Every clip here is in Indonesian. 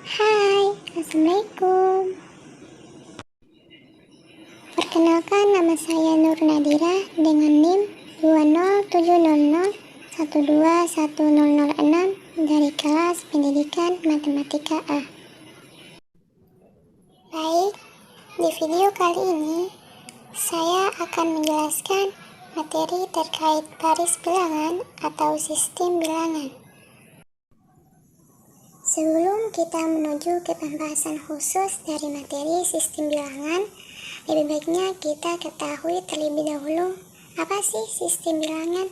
Hai, Assalamualaikum. Perkenalkan, nama saya Nur Nadira dengan NIM 20700121006 dari kelas Pendidikan Matematika A. Baik, di video kali ini saya akan menjelaskan materi terkait baris bilangan atau sistem bilangan. Sebelum kita menuju ke pembahasan khusus dari materi sistem bilangan, lebih baiknya kita ketahui terlebih dahulu apa sih sistem bilangan.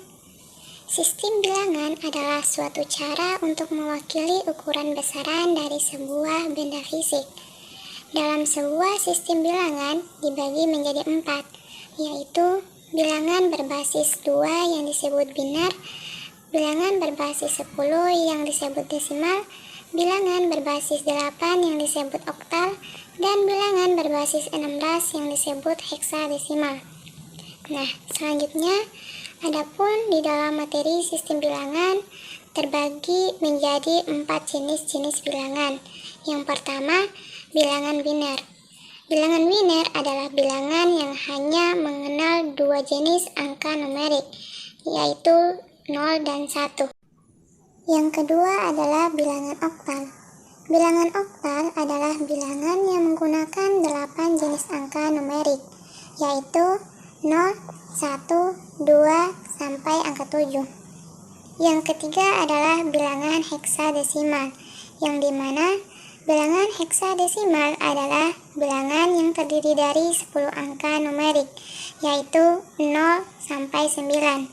Sistem bilangan adalah suatu cara untuk mewakili ukuran besaran dari sebuah benda fisik. Dalam sebuah sistem bilangan dibagi menjadi 4, yaitu bilangan berbasis 2 yang disebut binar, bilangan berbasis 10 yang disebut desimal, bilangan berbasis 8 yang disebut oktal, dan bilangan berbasis 16 yang disebut heksadesimal. Nah, selanjutnya, adapun di dalam materi sistem bilangan terbagi menjadi 4 jenis-jenis bilangan. Yang pertama, bilangan biner. Bilangan biner adalah bilangan yang hanya mengenal 2 jenis angka numerik, yaitu 0 dan 1. Yang kedua adalah bilangan oktal. Bilangan oktal adalah bilangan yang menggunakan 8 jenis angka numerik, yaitu 0, 1, 2, sampai angka 7. Yang ketiga adalah bilangan heksadesimal, yang dimana bilangan heksadesimal adalah bilangan yang terdiri dari 10 angka numerik, yaitu 0 sampai 9,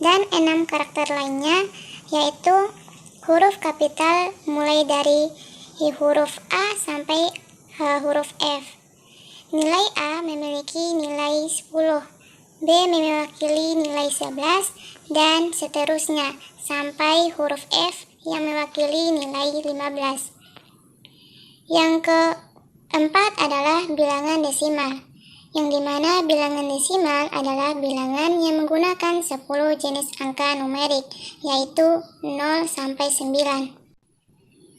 dan 6 karakter lainnya, yaitu huruf kapital mulai dari huruf A sampai huruf F. Nilai A memiliki nilai 10, B mewakili nilai 11, dan seterusnya sampai huruf F yang mewakili nilai 15. Yang keempat adalah bilangan desimal, yang dimana bilangan desimal adalah bilangan yang menggunakan 10 jenis angka numerik, yaitu 0 sampai 9.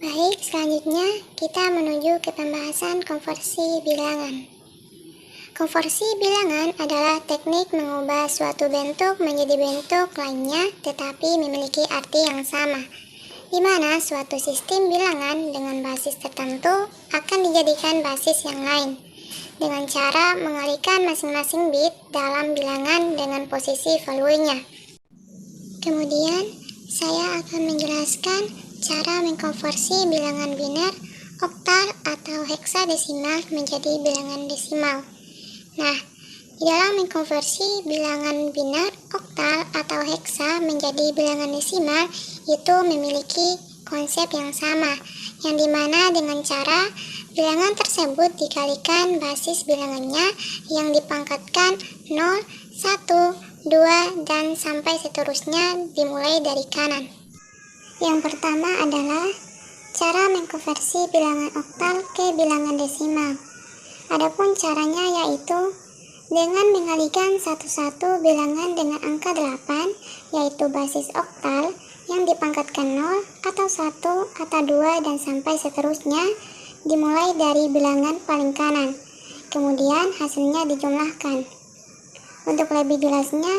Baik, selanjutnya kita menuju ke pembahasan konversi bilangan. Konversi bilangan adalah teknik mengubah suatu bentuk menjadi bentuk lainnya tetapi memiliki arti yang sama, di mana suatu sistem bilangan dengan basis tertentu akan dijadikan basis yang lain dengan cara mengalihkan masing-masing bit dalam bilangan dengan posisi value-nya. Kemudian, saya akan menjelaskan cara mengkonversi bilangan biner, oktal, atau heksadesimal menjadi bilangan desimal. Nah, di dalam mengkonversi bilangan biner, oktal, atau heksa menjadi bilangan desimal itu memiliki konsep yang sama, yang dimana dengan cara bilangan tersebut dikalikan basis bilangannya yang dipangkatkan 0, 1, 2, dan sampai seterusnya dimulai dari kanan. Yang pertama adalah cara mengkonversi bilangan oktal ke bilangan desimal. Adapun caranya yaitu dengan mengalihkan satu-satu bilangan dengan angka 8, yaitu basis oktal yang dipangkatkan 0, atau 1, atau 2, dan sampai seterusnya dimulai dari bilangan paling kanan. Kemudian hasilnya dijumlahkan. Untuk lebih jelasnya,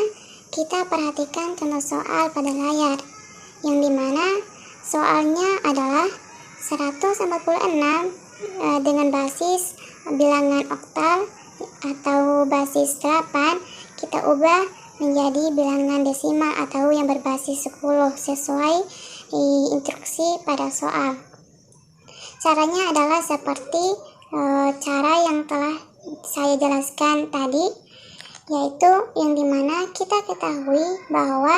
kita perhatikan contoh soal pada layar, yang dimana soalnya adalah 146 dengan basis bilangan oktal atau basis 8 kita ubah menjadi bilangan desimal atau yang berbasis 10 sesuai instruksi pada soal. Caranya adalah seperti cara yang telah saya jelaskan tadi, yaitu yang dimana kita ketahui bahwa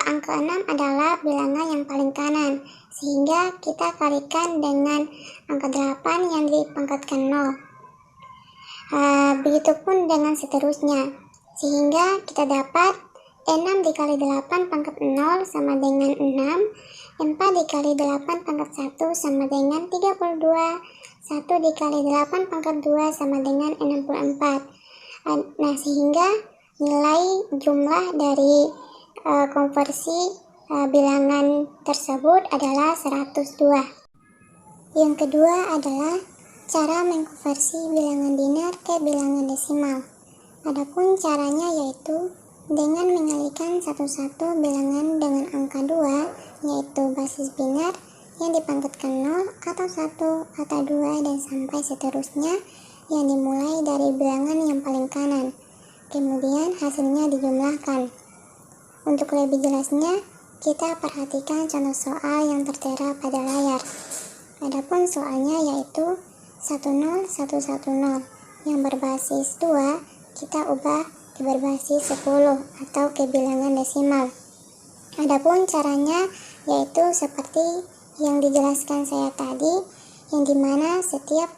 angka 6 adalah bilangan yang paling kanan, sehingga kita kalikan dengan angka 8 yang dipangkatkan 0. Begitupun dengan seterusnya, sehingga kita dapat 6 dikali 8 pangkat 0 sama dengan 6, 4 dikali 8 pangkat 1 sama dengan 32, 1 dikali 8 pangkat 2 sama dengan 64. Nah, sehingga nilai jumlah dari konversi bilangan tersebut adalah 102. Yang kedua adalah cara mengkonversi bilangan biner ke bilangan desimal. Adapun caranya yaitu dengan mengalihkan satu-satu bilangan dengan angka 2, yaitu basis biner yang dipangkatkan 0 atau 1 atau 2 dan sampai seterusnya, yang dimulai dari bilangan yang paling kanan. Kemudian hasilnya dijumlahkan. Untuk lebih jelasnya, kita perhatikan contoh soal yang tertera pada layar. Adapun soalnya yaitu 10110 yang berbasis 2 kita ubah ke berbasis 10 atau ke bilangan desimal. Adapun caranya yaitu seperti yang dijelaskan saya tadi, yang dimana setiap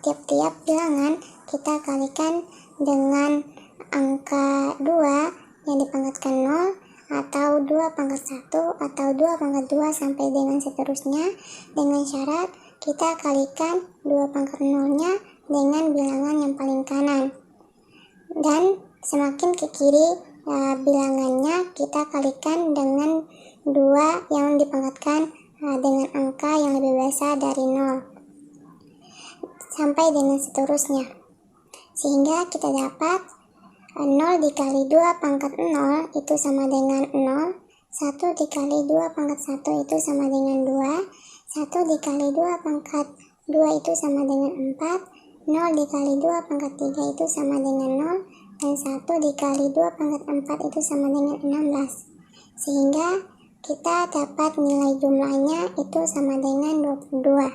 tiap-tiap bilangan kita kalikan dengan angka 2 yang dipangkatkan 0 atau 2 pangkat 1 atau 2 pangkat 2 sampai dengan seterusnya, dengan syarat kita kalikan 2 pangkat 0-nya dengan bilangan yang paling kanan, dan semakin ke kiri bilangannya kita kalikan dengan 2 yang dipangkatkan dengan angka yang lebih besar dari 0 sampai dengan seterusnya, sehingga kita dapat 0 dikali 2 pangkat 0 itu sama dengan 0, 1 dikali 2 pangkat 1 itu sama dengan 2, 1 dikali 2 pangkat 2 itu sama dengan 4, 0 dikali 2 pangkat 3 itu sama dengan 0, dan 1 dikali 2 pangkat 4 itu sama dengan 16, sehingga kita dapat nilai jumlahnya itu sama dengan 22.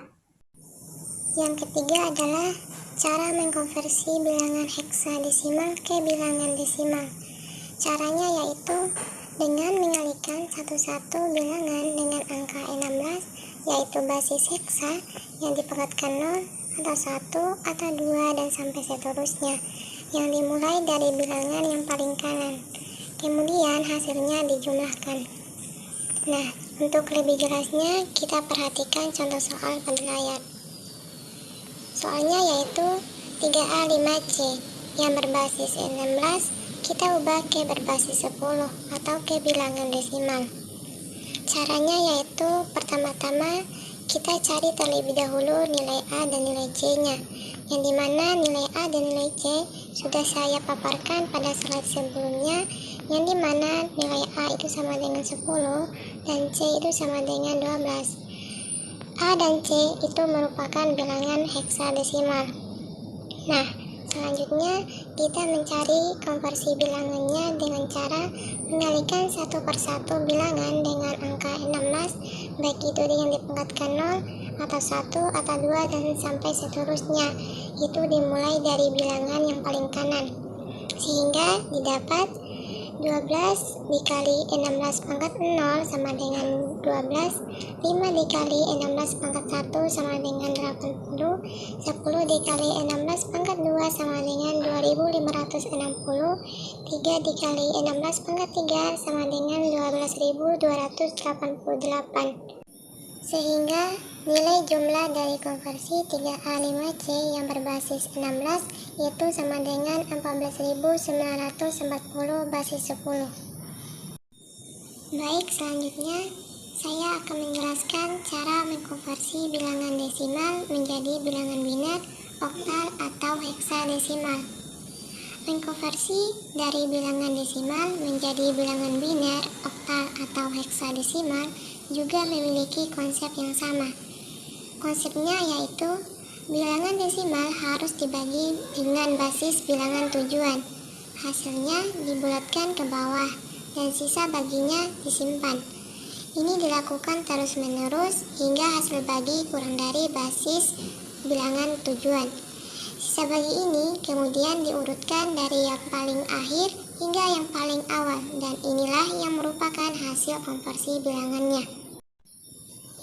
Yang ketiga adalah cara mengkonversi bilangan heksadesimal ke bilangan desimal. Caranya yaitu dengan mengalihkan satu-satu bilangan dengan angka 16, yaitu basis heksa yang dipangkatkan 0 atau 1 atau 2 dan sampai seterusnya, yang dimulai dari bilangan yang paling kanan. Kemudian hasilnya dijumlahkan. Nah, untuk lebih jelasnya kita perhatikan contoh soal pada layar. Soalnya yaitu 3A 5C yang berbasis 16 kita ubah ke berbasis 10 atau ke bilangan desimal. Caranya yaitu pertama-tama kita cari terlebih dahulu nilai A dan nilai C-nya, yang dimana nilai A dan nilai C sudah saya paparkan pada slide sebelumnya, yang dimana nilai A itu sama dengan 10 dan C itu sama dengan 12. A dan C itu merupakan bilangan heksadesimal. Nah, selanjutnya kita mencari konversi bilangannya dengan cara mengalihkan satu persatu bilangan dengan angka 16, baik itu dengan dipangkatkan 0 atau 1 atau 2 dan sampai seterusnya, itu dimulai dari bilangan yang paling kanan, sehingga didapat 12 dikali 16 pangkat 0 sama dengan 12, 5 dikali 16 pangkat 1 sama dengan 80, 10 dikali 16 pangkat 2 sama dengan 2560, 3 dikali 16 pangkat 3 sama dengan 12.288. Sehingga nilai jumlah dari konversi 3A 5C yang berbasis 16 yaitu sama dengan 14.940 basis 10. Baik, selanjutnya saya akan menjelaskan cara mengkonversi bilangan desimal menjadi bilangan biner, oktal, atau heksadesimal. Mengkonversi dari bilangan desimal menjadi bilangan biner, oktal, atau heksadesimal juga memiliki konsep yang sama. Konsepnya yaitu bilangan desimal harus dibagi dengan basis bilangan tujuan. Hasilnya dibulatkan ke bawah dan sisa baginya disimpan. Ini dilakukan terus-menerus hingga hasil bagi kurang dari basis bilangan tujuan. Sisa bagi ini kemudian diurutkan dari yang paling akhir hingga yang paling awal, dan inilah yang merupakan hasil konversi bilangannya.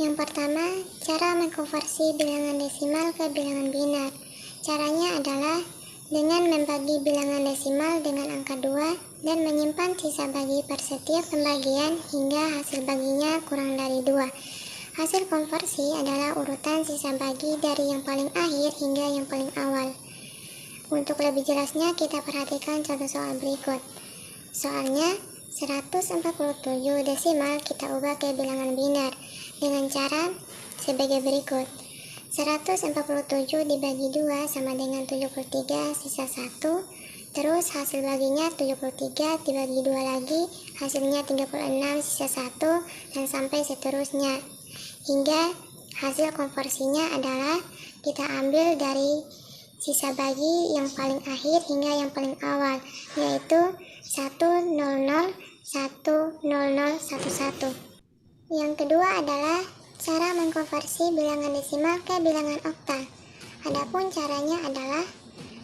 Yang pertama, cara mengkonversi bilangan desimal ke bilangan biner. Caranya adalah dengan membagi bilangan desimal dengan angka 2 dan menyimpan sisa bagi per setiap pembagian hingga hasil baginya kurang dari 2. Hasil konversi adalah urutan sisa bagi dari yang paling akhir hingga yang paling awal. Untuk lebih jelasnya kita perhatikan contoh soal berikut. Soalnya 147 desimal kita ubah ke bilangan biner dengan cara 1000 sebagai berikut. 147 dibagi 2 sama dengan 73 sisa 1. Terus hasil baginya 73 dibagi 2 lagi, hasilnya 36 sisa 1, dan sampai seterusnya. Hingga hasil konversinya adalah kita ambil dari sisa bagi yang paling akhir hingga yang paling awal, yaitu 100 10011. Yang kedua adalah cara mengkonversi bilangan desimal ke bilangan oktal. Adapun caranya adalah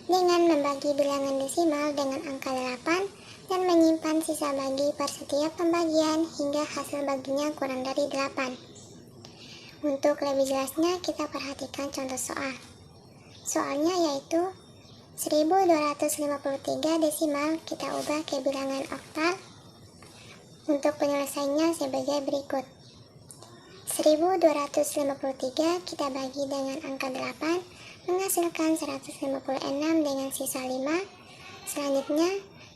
dengan membagi bilangan desimal dengan angka 8 dan menyimpan sisa bagi per setiap pembagian hingga hasil baginya kurang dari 8. Untuk lebih jelasnya kita perhatikan contoh soal. Soalnya yaitu 1253 desimal kita ubah ke bilangan oktal. Untuk penyelesaiannya sebagai berikut. 1253 kita bagi dengan angka 8 menghasilkan 156 dengan sisa 5. Selanjutnya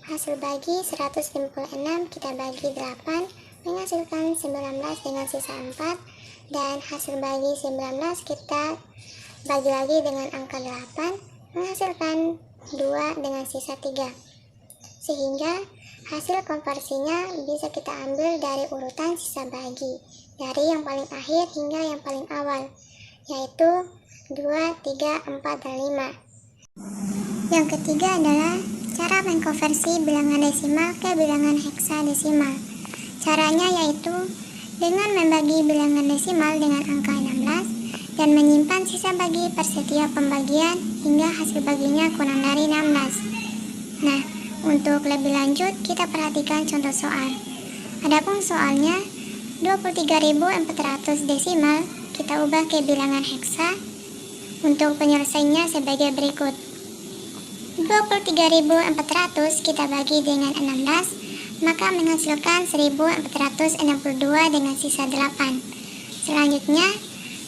hasil bagi 156 kita bagi 8 menghasilkan 19 dengan sisa 4, dan hasil bagi 19 kita bagi lagi dengan angka 8 menghasilkan 2 dengan sisa 3. Sehingga hasil konversinya bisa kita ambil dari urutan sisa bagi, dari yang paling akhir hingga yang paling awal, yaitu 2, 3, 4, dan 5. Yang ketiga adalah cara mengkonversi bilangan desimal ke bilangan heksadesimal. Caranya yaitu dengan membagi bilangan desimal dengan angka 16 dan menyimpan sisa bagi per setiap pembagian hingga hasil baginya kurang dari 16. Nah, untuk lebih lanjut kita perhatikan contoh soal. Adapun soalnya 23.400 desimal kita ubah ke bilangan heksa. Untuk penyelesaiannya sebagai berikut. 23.400 kita bagi dengan 16, maka menghasilkan 1.462 dengan sisa 8. Selanjutnya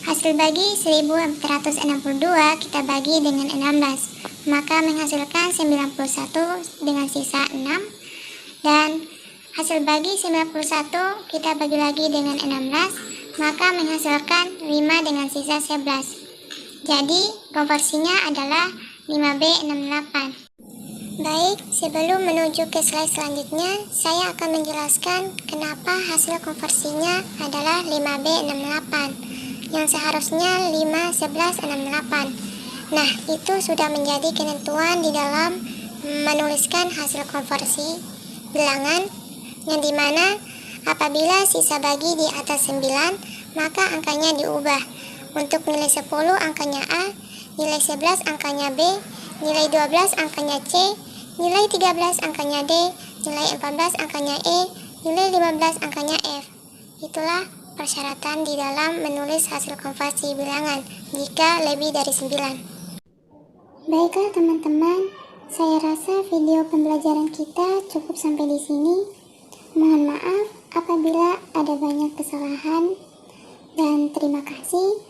hasil bagi 1.462 kita bagi dengan 16, maka menghasilkan 91 dengan sisa 6, dan hasil bagi 91 kita bagi lagi dengan 16, maka menghasilkan 5 dengan sisa 11. Jadi konversinya adalah 5B68. Baik, sebelum menuju ke slide selanjutnya, saya akan menjelaskan kenapa hasil konversinya adalah 5B68 yang seharusnya 51168. Nah, itu sudah menjadi ketentuan di dalam menuliskan hasil konversi bilangan, yang dimana apabila sisa bagi di atas 9, maka angkanya diubah. Untuk nilai 10 angkanya A, nilai 11 angkanya B, nilai 12 angkanya C, nilai 13 angkanya D, nilai 14 angkanya E, nilai 15 angkanya F. Itulah persyaratan di dalam menulis hasil konversi bilangan jika lebih dari 9. Baiklah teman-teman, saya rasa video pembelajaran kita cukup sampai di sini. Mohon maaf apabila ada banyak kesalahan, dan terima kasih.